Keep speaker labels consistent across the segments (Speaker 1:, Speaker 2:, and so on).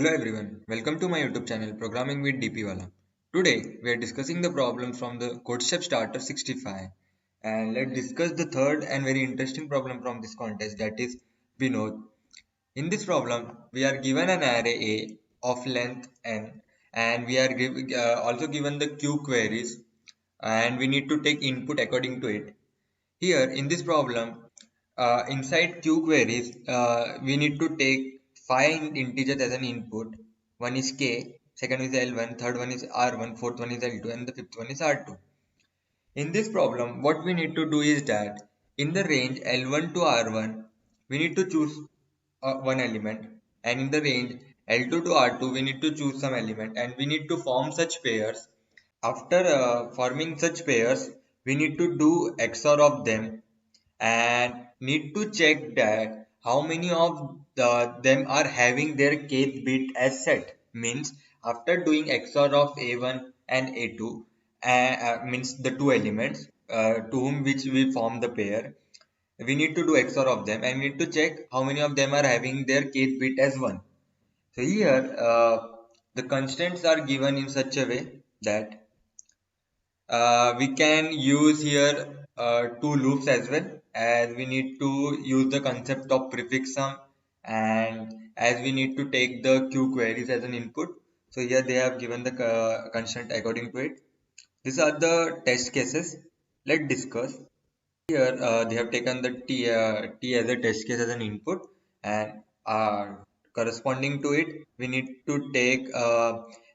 Speaker 1: Hello everyone, welcome to my YouTube channel Programming with DP Wala. Today we are discussing the problem from the CodeStep Starter 65, and let's discuss the third and very interesting problem from this contest, that is Vinod. In this problem we are given an array A of length n, and we are also given the q queries, and we need to take input according to it. Here in this problem, inside q queries, we need to take 5 integers as an input. One is k, second is L1, third one is R1, fourth one is L2, and the fifth one is R2. In this problem, what we need to do is that in the range L1 to R1, we need to choose one element, and in the range L2 to R2, we need to choose some element, and we need to form such pairs. After forming such pairs, we need to do XOR of them and need to check that how many of them are having their kth bit as set. Means after doing XOR of A1 and A2, means the two elements to whom which we form the pair, we need to do XOR of them and we need to check how many of them are having their kth bit as 1. So here the constants are given in such a way that we can use here two loops as well, as we need to use the concept of prefix sum, and as we need to take the q queries as an input. So here they have given the constant according to it. These are the test cases. Let's discuss. Here they have taken the t as a test case as an input, and corresponding to it we need to take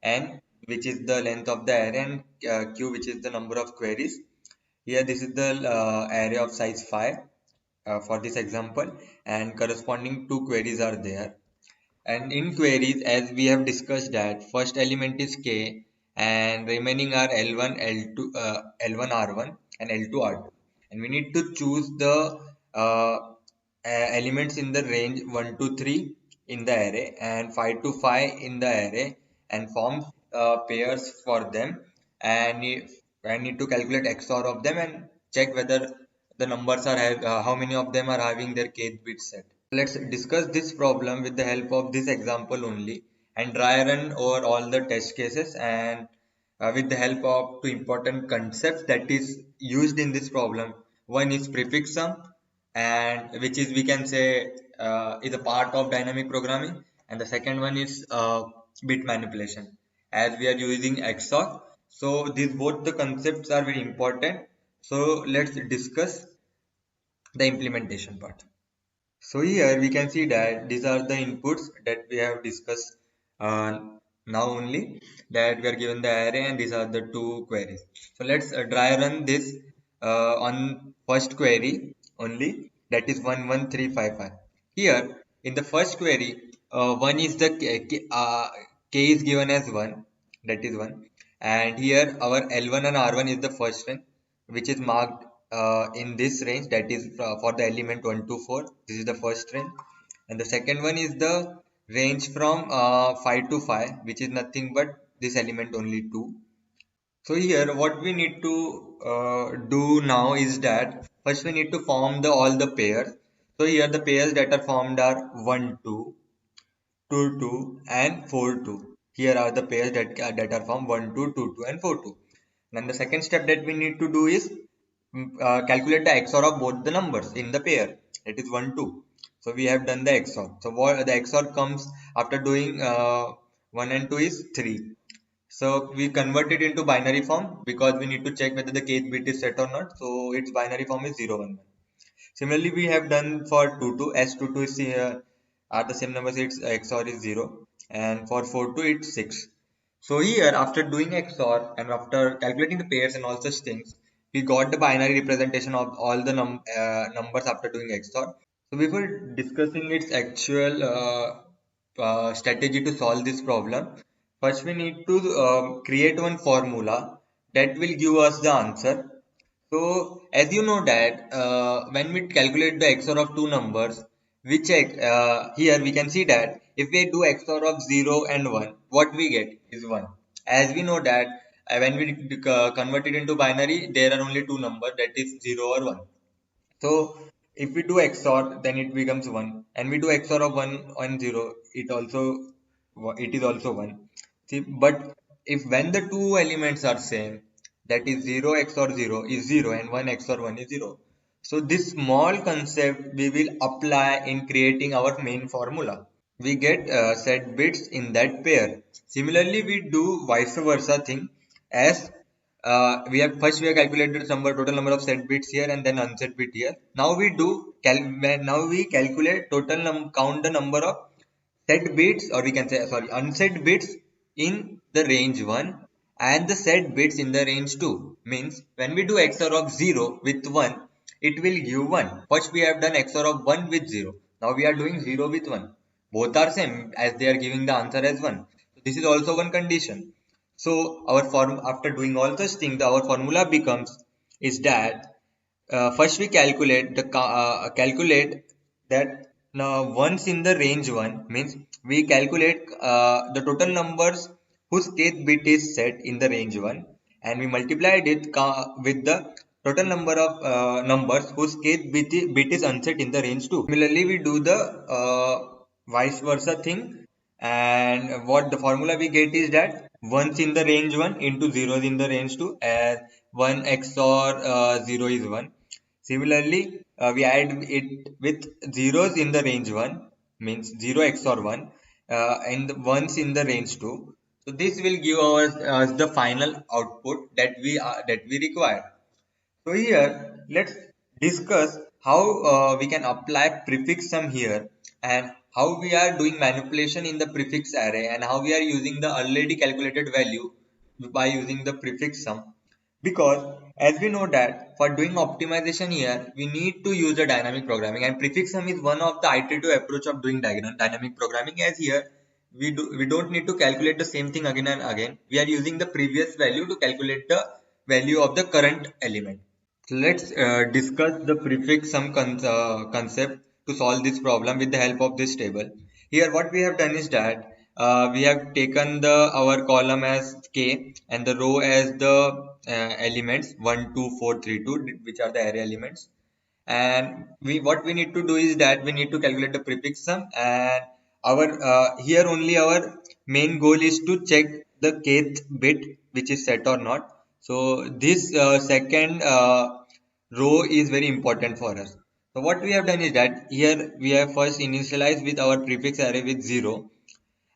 Speaker 1: n, which is the length of the array, and q, which is the number of queries. Here this is the array of size 5 for this example, and corresponding two queries are there. And in queries, as we have discussed, that first element is k and remaining are L1, L2, L1 R1 and L2 R2. And we need to choose the elements in the range 1 to 3 in the array and 5 to 5 in the array, and form pairs for them. And I need to calculate XOR of them and check whether the numbers are how many of them are having their kth bit set. Let's discuss this problem with the help of this example only, and dry run over all the test cases, and with the help of two important concepts that is used in this problem. One is prefix sum, and which is, we can say, is a part of dynamic programming, and the second one is bit manipulation, as we are using XOR. So these both the concepts are very important. So let's discuss the implementation part. So here we can see that these are the inputs that we have discussed uh, now only, that we are given the array and these are the two queries. So let's dry run this on first query only, that is 11355. Here in the first query, 1 is the k is given as 1, that is 1, and here our L1 and R1 is the first one, which is marked in this range, that is for the element 1 to 4. This is the first range, and the second one is the range from 5 to 5, which is nothing but this element only 2. So here what we need to do now is that first we need to form the all the pairs. So here the pairs that are formed are 1 2, 2 2 and 4 2. Here are the pairs that are formed 1 2, 2 2 and 4 2. Then the second step that we need to do is calculate the XOR of both the numbers in the pair. It is 1 2. So we have done the XOR. So what the XOR comes after doing 1 and 2 is 3. So we convert it into binary form because we need to check whether the kth bit is set or not. So its binary form is 0 1 1. Similarly, we have done for 2 2, as 2 2 is are the same numbers, its XOR is 0, and for 4 2 it's 6. So here after doing XOR and after calculating the pairs and all such things, we got the binary representation of all the numbers after doing XOR. So before discussing its actual strategy to solve this problem, first we need to create one formula that will give us the answer. So as you know that when we calculate the XOR of two numbers, we check here we can see that if we do XOR of 0 and 1, what we get is 1. As we know that when we convert it into binary, there are only two numbers, that is 0 or 1. So if we do XOR, then it becomes 1, and we do XOR of 1 and 0, it also it is also 1. See, but if when the two elements are same, that is 0 XOR 0 is 0 and 1 XOR 1 is 0. So this small concept we will apply in creating our main formula. We get set bits in that pair. Similarly, we do vice versa thing, as we have calculated total number of set bits here and then unset bit here. Now we do now we calculate count the number of set bits, or we can say sorry, unset bits in the range 1 and the set bits in the range 2. Means when we do XOR of 0 with 1, it will give 1. First we have done XOR of 1 with 0. Now we are doing 0 with 1. Both are same, as they are giving the answer as 1. This is also one condition. So our form, after doing all this thing, our formula becomes is that first we calculate that now once in the range 1, means we calculate the total numbers whose kth bit is set in the range 1, and we multiplied it with the total number of numbers whose kth bit is unset in the range 2. Similarly, we do the vice versa thing, and what the formula we get is that ones in the range 1 into zeros in the range 2, as 1 XOR 0 is 1. Similarly, we add it with zeros in the range 1, means 0 XOR 1, and ones in the range 2. So this will give us the final output that we require. So here, let's discuss how we can apply prefix sum here, and how we are doing manipulation in the prefix array, and how we are using the already calculated value by using the prefix sum. Because as we know that for doing optimization here, we need to use the dynamic programming, and prefix sum is one of the iterative approach of doing dynamic programming. As here we don't need to calculate the same thing again and again. We are using the previous value to calculate the value of the current element. So let's discuss the prefix sum concept to solve this problem with the help of this table. Here what we have done is that we have taken our column as k and the row as the elements 1, 2, 4, 3, 2, which are the array elements. And what we need to do is that we need to calculate the prefix sum, and our here only our main goal is to check the kth bit which is set or not. So this second row is very important for us. So what we have done is that here we have first initialized with our prefix array with 0,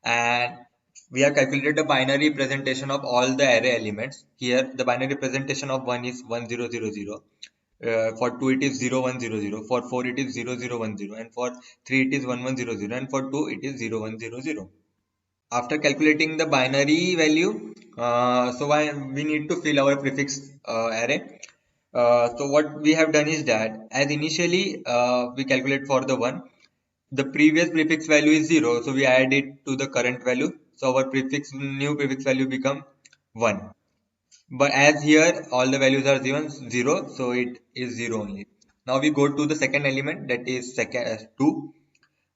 Speaker 1: and we have calculated the binary representation of all the array elements. Here the binary representation of 1 is 1000, for 2 it is 0100, for 4 it is 0010, and for 3 it is 1100, and for 2 it is 0100. After calculating the binary value, we need to fill our prefix array. So what we have done is that, as initially we calculate for the 1, the previous prefix value is 0, so we add it to the current value, so our new prefix value become 1. But as here all the values are 0, so it is 0 only. Now we go to the second element, that is 2.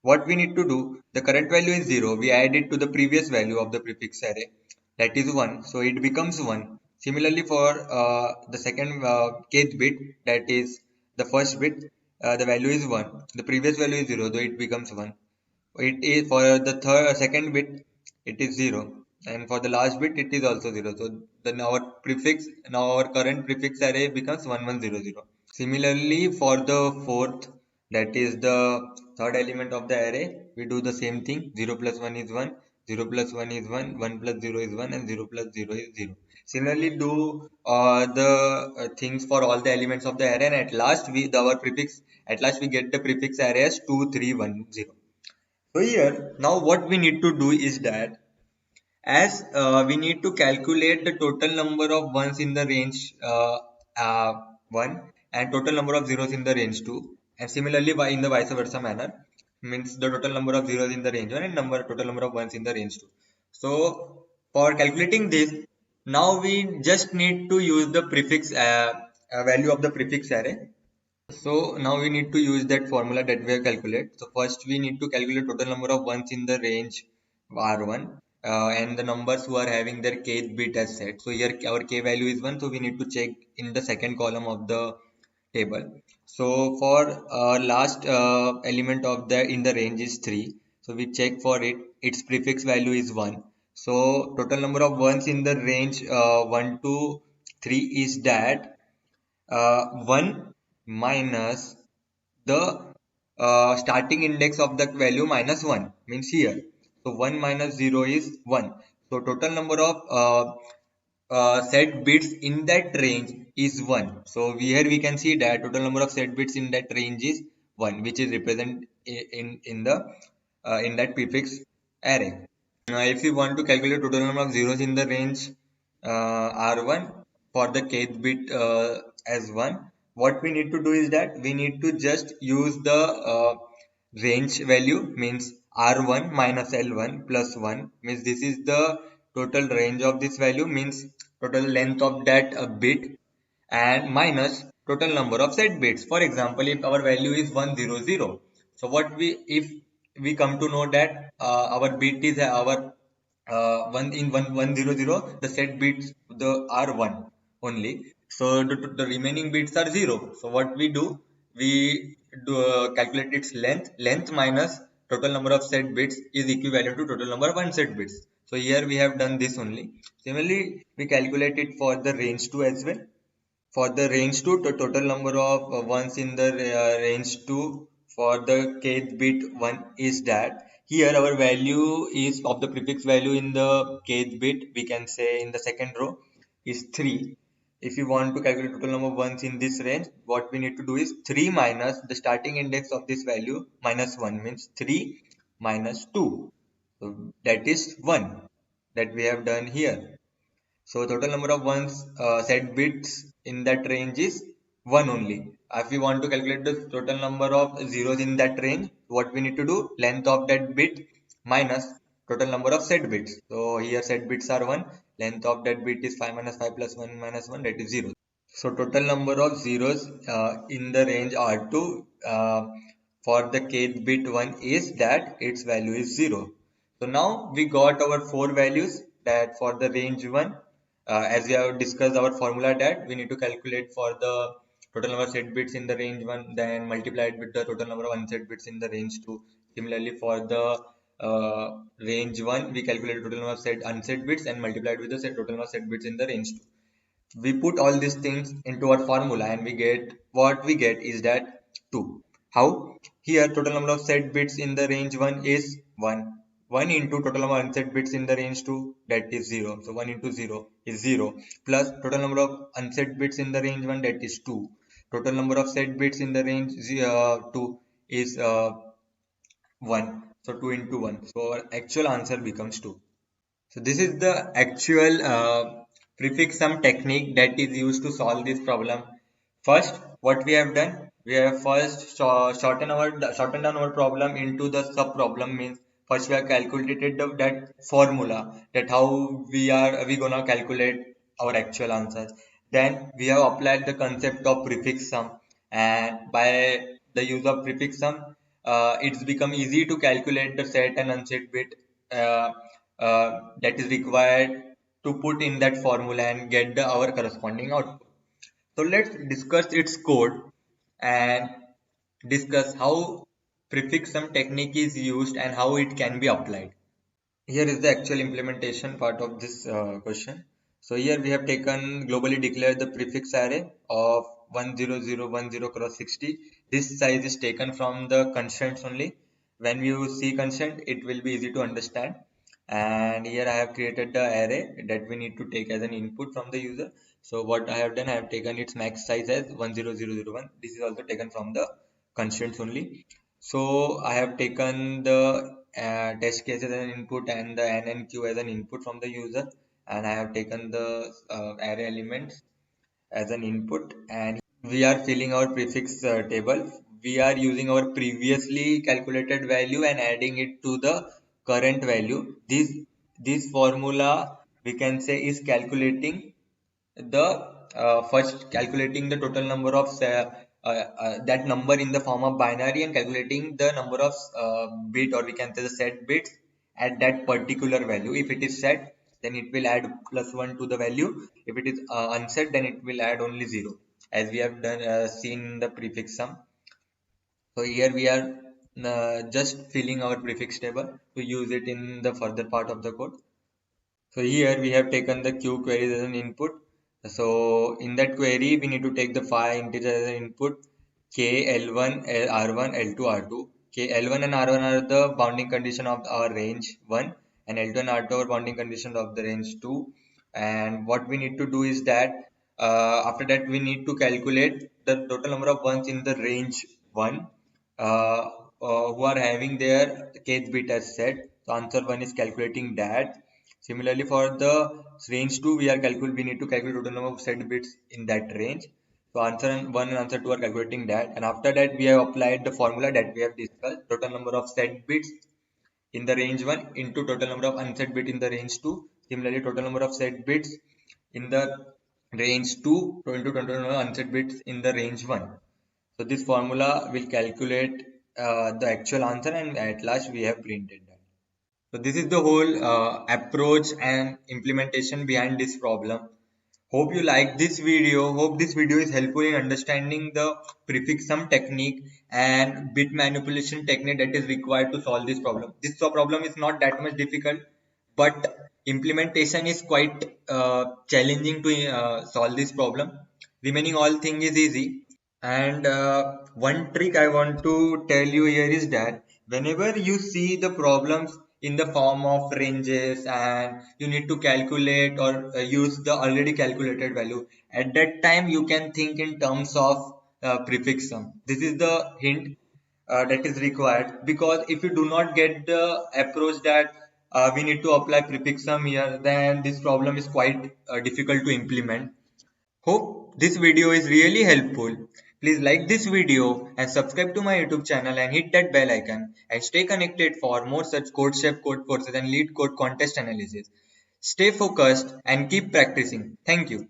Speaker 1: What we need to do, the current value is 0, we add it to the previous value of the prefix array, that is 1, so it becomes 1. Similarly, for the second kth bit, that is the first bit, the value is 1, the previous value is 0, so it becomes 1. It is for the second bit, it is 0, and for the last bit it is also 0. So then our current prefix array becomes 1100. Similarly, for the fourth, that is the third element of the array, we do the same thing. 0 plus 1 is 1, 0 plus 1 is 1, 1 plus 0 is 1, and 0 plus 0 is 0. Similarly, do the things for all the elements of the array, and at last we get the prefix array as 2310. So here, now what we need to do is that, as we need to calculate the total number of ones in the range 1 and total number of zeros in the range 2, and similarly in the vice versa manner, means the total number of zeros in the range 1 and total number of ones in the range 2. So for calculating this, now we just need to use the prefix value of the prefix array. So now we need to use that formula that we have calculated. So first we need to calculate total number of ones in the range R1, and the numbers who are having their kth bit as set. So here our k value is 1, so we need to check in the second column of the table. So for last element of the in the range is 3. So we check for it. Its prefix value is 1. So total number of ones in the range 1 to 3 is that 1 minus the starting index of that value minus 1 means here. So 1 minus 0 is 1. So total number of set bits in that range is 1. So here we can see that total number of set bits in that range is 1, which is represent in the in that prefix array. Now if you want to calculate total number of zeros in the range R1 for the kth bit as 1, what we need to do is that we need to just use the range value means R1 minus L1 plus 1 means this is the total range of this value means total length of that bit and minus total number of set bits. For example, if our value is 100, so what we if we come to know that our bit is our 1 the set bits the are 1 only, so the remaining bits are 0. So what we do, we do calculate its length minus total number of set bits is equivalent to total number of unset bits. So here we have done this only. Similarly, we calculate it for the range 2 as well. For the range 2, the total number of ones in the range 2 for the kth bit 1 is that here our value is of the prefix value in the kth bit, we can say in the second row is 3. If you want to calculate total number of ones in this range, what we need to do is 3 minus the starting index of this value minus 1 means 3 minus 2. So that is 1 that we have done here. So total number of ones set bits in that range is 1 only. If we want to calculate the total number of zeros in that range, what we need to do? Length of that bit minus total number of set bits. So here set bits are 1. Length of that bit is 5 minus 5 plus 1 minus 1, that is 0. So total number of zeros in the range R2 for the kth bit 1 is that its value is 0. So now we got our 4 values that for the range 1, as we have discussed our formula that we need to calculate for the total number of set bits in the range 1, then multiply it with the total number of unset bits in the range 2. Similarly, for the range 1, we calculate total number of set unset bits and multiply it with the total number of set bits in the range 2. We put all these things into our formula and we get what we get is that 2. How? Here total number of set bits in the range 1 is 1. 1 into total number of unset bits in the range 2, that is 0. So 1 into 0 is 0 plus total number of unset bits in the range 1, that is 2. Total number of set bits in the range 2 is 1. So 2 into 1. So our actual answer becomes 2. So this is the actual prefix sum technique that is used to solve this problem. First, what we have done, we have first shortened down our problem into the sub problem. Means first we have calculated that formula, that how we gonna calculate our actual answers. Then we have applied the concept of prefix sum, and by the use of prefix sum, it's become easy to calculate the set and unset bit uh, that is required to put in that formula and get our corresponding output. So let's discuss its code and discuss how prefix sum technique is used and how it can be applied. Here is the actual implementation part of this question. So here we have taken globally declared the prefix array of 10010 cross 60. This size is taken from the constraints only. When you see constraint, it will be easy to understand. And here I have created the array that we need to take as an input from the user. So what I have done, I have taken its max size as 10001. This is also taken from the constraints only. So I have taken the test case as an input and the n and q as an input from the user, and I have taken the array elements as an input, and we are filling our prefix table. We are using our previously calculated value and adding it to the current value. This formula we can say is calculating the first calculating the total number of that number in the form of binary and calculating the number of bit, or we can say the set bits at that particular value. If it is set, then it will add plus 1 to the value. If it is unset, then it will add only 0, as we have done seen the prefix sum. So here we are just filling our prefix table to use it in the further part of the code. So here we have taken the q queries as an input. So in that query, we need to take the 5 integers as an input: k, L1, R1, L2, R2. K, L1 and R1 are the bounding condition of our range 1, and L2 and R2 are bounding condition of the range 2. And what we need to do is that after that we need to calculate the total number of ones in the range 1 who are having their kth bit as set. So answer 1 is calculating that. Similarly, for the range 2, we need to calculate total number of set bits in that range. So answer 1 and answer 2 are calculating that. And after that, we have applied the formula that we have discussed: total number of set bits in the range 1 into total number of unset bit in the range 2. Similarly, total number of set bits in the range 2 into total number of unset bits in the range 1. So this formula will calculate the actual answer, and at last we have printed that. So this is the whole approach and implementation behind this problem. Hope you like this video. Hope this video is helpful in understanding the prefix sum technique and bit manipulation technique that is required to solve this problem. This problem is not that much difficult, but implementation is quite challenging to solve this problem. Remaining all thing is easy. And one trick I want to tell you here is that whenever you see the problems in the form of ranges and you need to calculate or use the already calculated value, at that time you can think in terms of prefix sum. This is the hint that is required, because if you do not get the approach that we need to apply prefix sum here, then this problem is quite difficult to implement. Hope this video is really helpful. Please like this video and subscribe to my YouTube channel and hit that bell icon, and stay connected for more such code chef code courses and lead code contest analysis. Stay focused and keep practicing. Thank you.